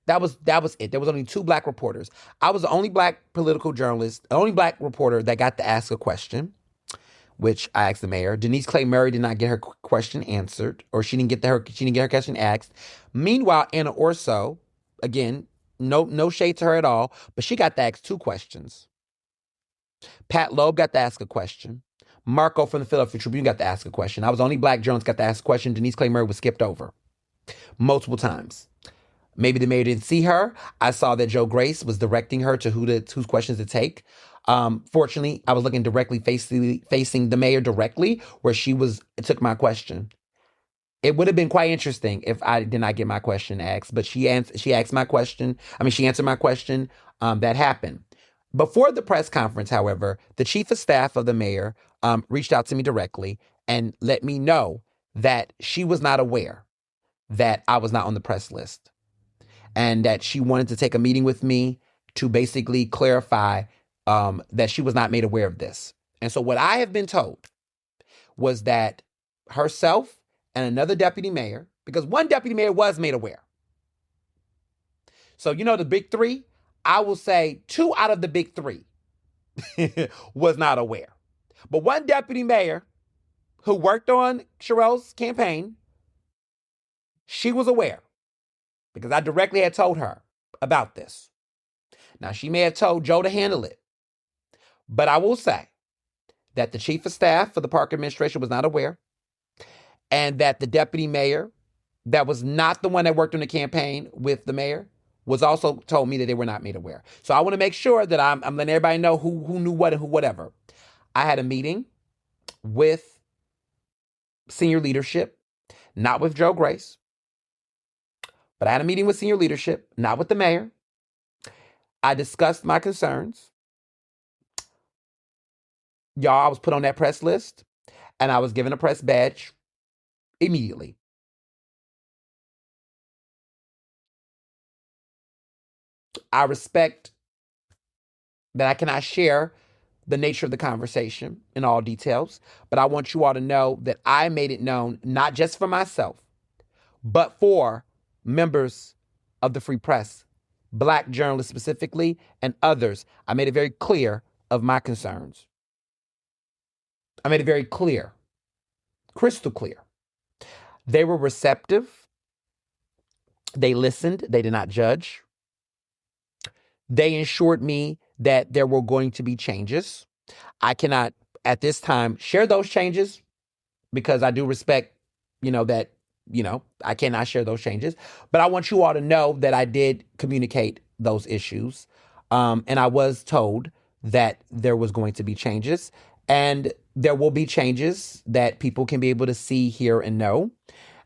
A: That was it. There was only two Black reporters. I was the only Black political journalist, the only Black reporter that got to ask a question, which I asked the mayor. Denise Clay Murray did not get her question answered, or she didn't get her question asked. Meanwhile, Anna Orso, again, no shade to her at all, but she got to ask two questions. Pat Loeb got to ask a question. Marco from the Philadelphia Tribune got to ask a question. I was the only Black journalist got to ask a question. Denise Clay Murray was skipped over multiple times. Maybe the mayor didn't see her. I saw that Joe Grace was directing her to whose questions to take. Fortunately, I was looking directly facing the mayor directly, where she took my question. It would have been quite interesting if I did not get my question asked, but she asked my question. She answered my question. That happened. Before the press conference, however, the chief of staff of the mayor reached out to me directly and let me know that she was not aware that I was not on the press list, and that she wanted to take a meeting with me to basically clarify that she was not made aware of this. And so what I have been told was that herself and another deputy mayor, because one deputy mayor was made aware. So, the big three, I will say 2 out of the big 3 was not aware. But one deputy mayor who worked on Sherelle's campaign, she was aware because I directly had told her about this. Now, she may have told Joe to handle it, but I will say that the chief of staff for the park administration was not aware, and that the deputy mayor, that was not the one that worked on the campaign with the mayor, was also told me that they were not made aware. So I want to make sure that I'm letting everybody know who knew what and who whatever. I had a meeting with senior leadership, not with Joe Grace, but I had a meeting with senior leadership, not with the mayor. I discussed my concerns. Y'all, I was put on that press list. and I was given a press badge immediately. I respect that I cannot share the nature of the conversation in all details, but I want you all to know that I made it known, not just for myself, but for members of the free press, Black journalists specifically, and others. I made it very clear of my concerns. I made it very clear, crystal clear. They were receptive. They listened. They did not judge. They ensured me that there were going to be changes. I cannot, at this time, share those changes because I do respect, that, I cannot share those changes. But I want you all to know that I did communicate those issues. And I was told that there was going to be changes. And there will be changes that people can be able to see, hear, and know.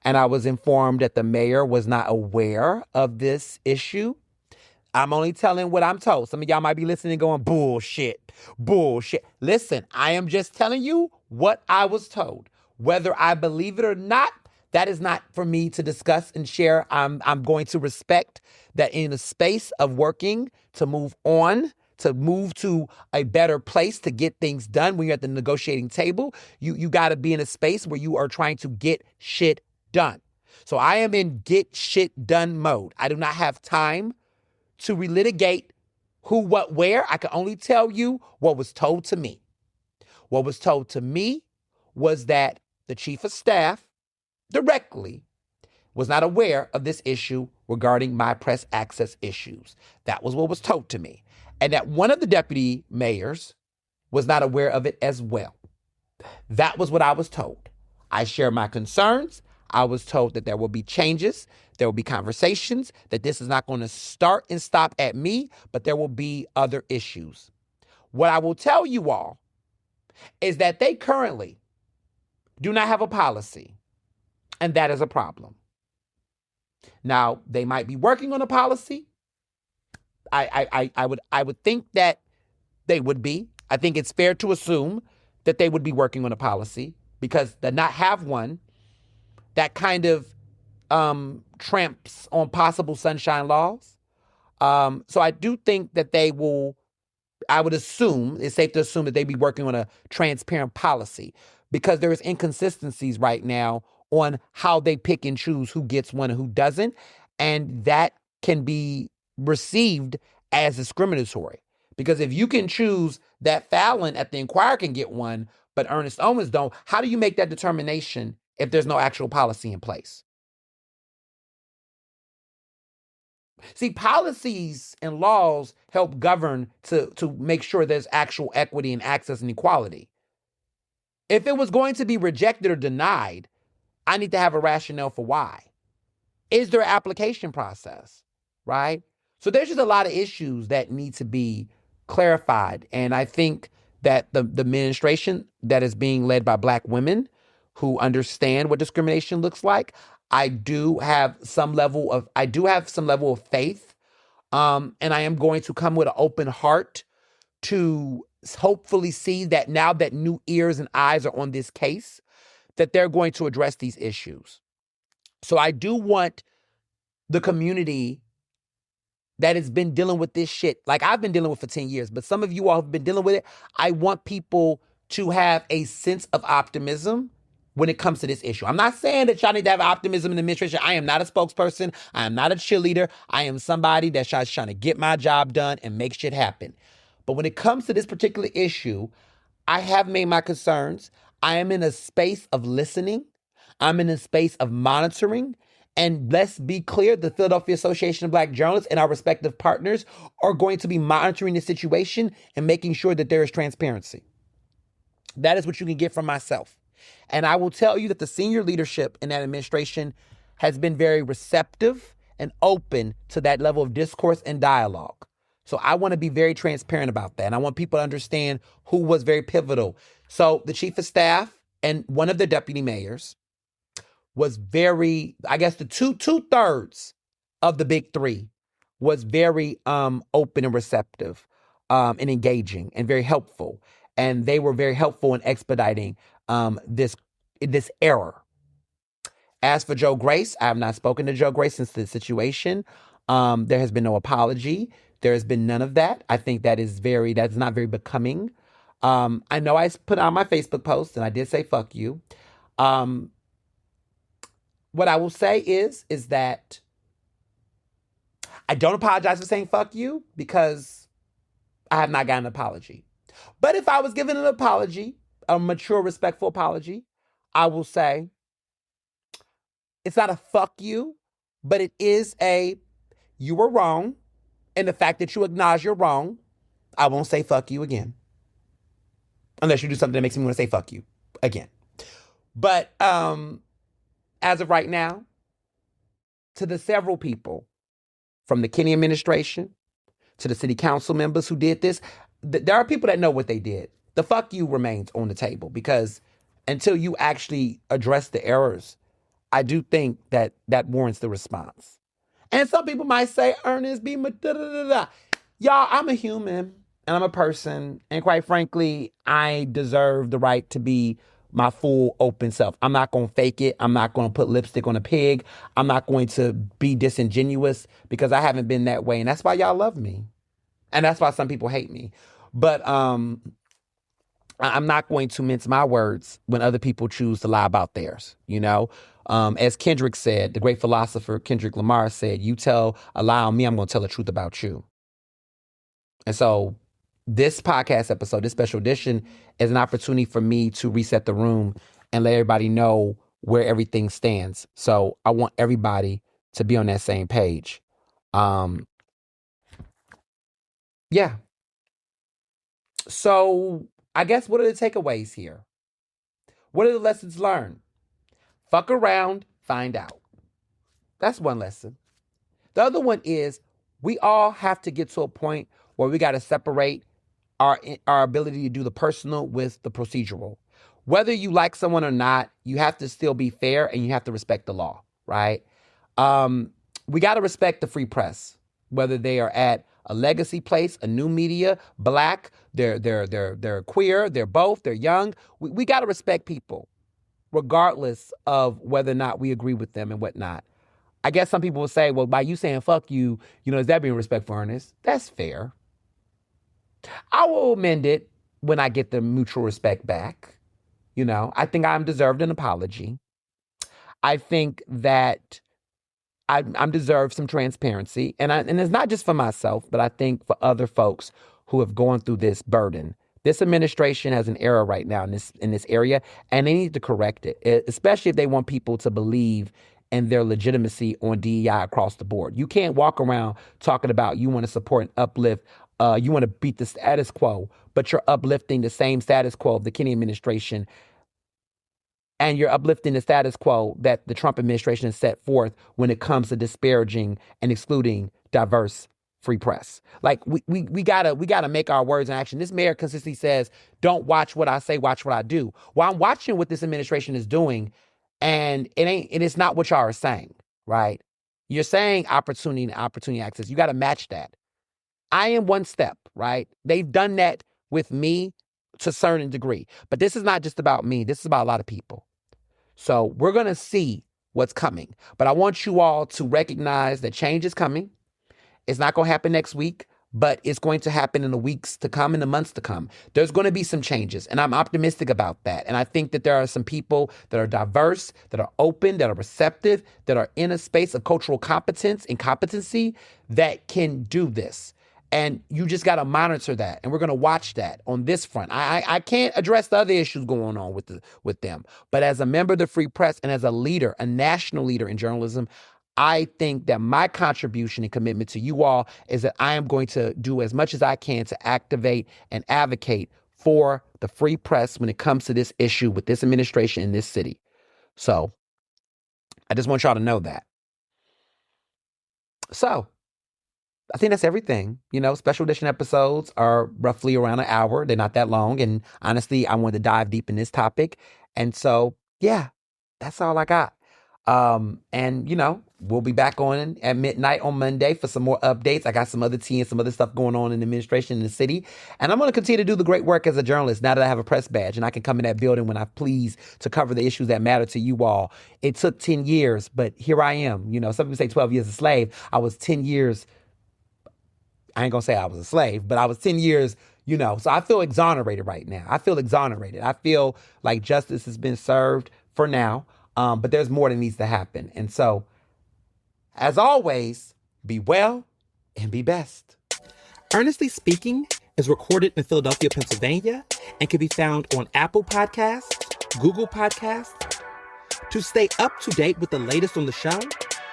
A: And I was informed that the mayor was not aware of this issue. I'm only telling what I'm told. Some of y'all might be listening and going, bullshit, bullshit. Listen, I am just telling you what I was told. Whether I believe it or not, that is not for me to discuss and share. I'm going to respect that in a space of working to move on, to move to a better place, to get things done. When you're at the negotiating table, you got to be in a space where you are trying to get shit done. So I am in get shit done mode. I do not have time to relitigate who, what, where. I can only tell you what was told to me. What was told to me was that the chief of staff directly was not aware of this issue regarding my press access issues. That was what was told to me. And that one of the deputy mayors was not aware of it as well. That was what I was told. I share my concerns. I was told that there will be changes. There will be conversations, that this is not going to start and stop at me, but there will be other issues. What I will tell you all is that they currently do not have a policy, and that is a problem. Now, they might be working on a policy. I would think that they would be. I think it's fair to assume that they would be working on a policy, because to not have one, that kind of tramps on possible sunshine laws. So I do think that they will, I would assume, it's safe to assume that they be working on a transparent policy, because there is inconsistencies right now on how they pick and choose who gets one and who doesn't. And that can be received as discriminatory. Because if you can choose that Fallon at the Inquirer can get one, but Ernest Owens don't, how do you make that determination if there's no actual policy in place? See, policies and laws help govern to make sure there's actual equity and access and equality. If it was going to be rejected or denied, I need to have a rationale for why. Is there an application process, right? So there's just a lot of issues that need to be clarified. And I think that the administration that is being led by Black women who understand what discrimination looks like, I do have some level of faith. And I am going to come with an open heart to hopefully see that now that new ears and eyes are on this case, that they're going to address these issues. So I do want the community that has been dealing with this shit, like I've been dealing with for 10 years, but some of you all have been dealing with it. I want people to have a sense of optimism when it comes to this issue. I'm not saying that y'all need to have optimism in the administration. I am not a spokesperson. I am not a cheerleader. I am somebody that's just trying to get my job done and make shit happen. But when it comes to this particular issue, I have made my concerns. I am in a space of listening. I'm in a space of monitoring. And let's be clear, the Philadelphia Association of Black Journalists and our respective partners are going to be monitoring the situation and making sure that there is transparency. That is what you can get from myself. And I will tell you that the senior leadership in that administration has been very receptive and open to that level of discourse and dialogue. So I want to be very transparent about that. And I want people to understand who was very pivotal. So the chief of staff and one of the deputy mayors was very, I guess the two-thirds of the big three was very open and receptive and engaging and very helpful. And they were very helpful in expediting this error. As for Joe Grace, I have not spoken to Joe Grace since the situation. There has been no apology. There has been none of that. I think that's not very becoming. I know I put on my Facebook post and I did say fuck you. Um, what I will say is that I don't apologize for saying fuck you because I have not gotten an apology. But if I was given an apology, a mature, respectful apology, I will say it's not a fuck you, but it is you were wrong. And the fact that you acknowledge you're wrong, I won't say fuck you again. Unless you do something that makes me want to say fuck you again. But as of right now, to the several people from the Kennedy administration to the city council members who did this, there are people that know what they did. The fuck you remains on the table because until you actually address the errors, I do think that warrants the response. And some people might say, Ernest, be da da da da. Y'all, I'm a human and I'm a person. And quite frankly, I deserve the right to be my full open self. I'm not going to fake it. I'm not going to put lipstick on a pig. I'm not going to be disingenuous because I haven't been that way. And that's why y'all love me. And that's why some people hate me. But I'm not going to mince my words when other people choose to lie about theirs, you know? As Kendrick said, the great philosopher Kendrick Lamar said, you tell a lie on me, I'm going to tell the truth about you. And so this podcast episode, this special edition, is an opportunity for me to reset the room and let everybody know where everything stands. So I want everybody to be on that same page. Yeah. So I guess what are the takeaways here? What are the lessons learned? Fuck around, find out. That's one lesson. The other one is we all have to get to a point where we got to separate our ability to do the personal with the procedural. Whether you like someone or not, you have to still be fair and you have to respect the law, right? We got to respect the free press, whether they are at a legacy place, a new media, black, they're queer, they're both, they're young. We got to respect people, regardless of whether or not we agree with them and whatnot. I guess some people will say, well, by you saying fuck you, is that being respectful, Ernest? That's fair. I will amend it when I get the mutual respect back. I think I'm deserved an apology. I think that I'm deserved some transparency. And it's not just for myself, but I think for other folks who have gone through this burden. This administration has an error right now in this area, and they need to correct it, especially if they want people to believe in their legitimacy on DEI across the board. You can't walk around talking about you want to support and uplift, you want to beat the status quo, but you're uplifting the same status quo of the Kennedy administration, and you're uplifting the status quo that the Trump administration has set forth when it comes to disparaging and excluding diverse free press. Like we gotta make our words in action. This mayor consistently says, "Don't watch what I say, watch what I do." Well, I'm watching what this administration is doing, and it's not what y'all are saying, right? You're saying opportunity and opportunity access. You got to match that. I am one step, right? They've done that with me to a certain degree, but this is not just about me. This is about a lot of people. So we're gonna see what's coming, but I want you all to recognize that change is coming. It's not going to happen next week, but it's going to happen in the weeks to come, in the months to come. There's going to be some changes, and I'm optimistic about that. And I think that there are some people that are diverse, that are open, that are receptive, that are in a space of cultural competence and competency that can do this. And you just got to monitor that, and we're going to watch that on this front. I can't address the other issues going on with them, but as a member of the Free Press and as a leader, a national leader in journalism, I think that my contribution and commitment to you all is that I am going to do as much as I can to activate and advocate for the free press when it comes to this issue with this administration in this city. So I just want y'all to know that. So I think that's everything. Special edition episodes are roughly around an hour. They're not that long. And honestly, I wanted to dive deep in this topic. And so, yeah, that's all I got. And we'll be back on at midnight on Monday for some more updates. I got some other tea and some other stuff going on in the administration in the city. And I'm going to continue to do the great work as a journalist now that I have a press badge and I can come in that building when I please to cover the issues that matter to you all. It took 10 years, but here I am. Some people say 12 years a slave. I was 10 years. I ain't going to say I was a slave, but I was 10 years, So I feel exonerated right now. I feel exonerated. I feel like justice has been served for now, but there's more that needs to happen. And so, as always, be well and be best. Ernestly Speaking is recorded in Philadelphia, Pennsylvania, and can be found on Apple Podcasts, Google Podcasts. To stay up to date with the latest on the show,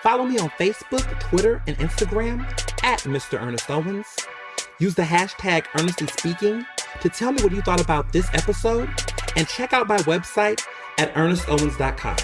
A: follow me on Facebook, Twitter, and Instagram at Mr. Ernest Owens. Use the hashtag Ernestly Speaking to tell me what you thought about this episode, and check out my website at ernestowens.com.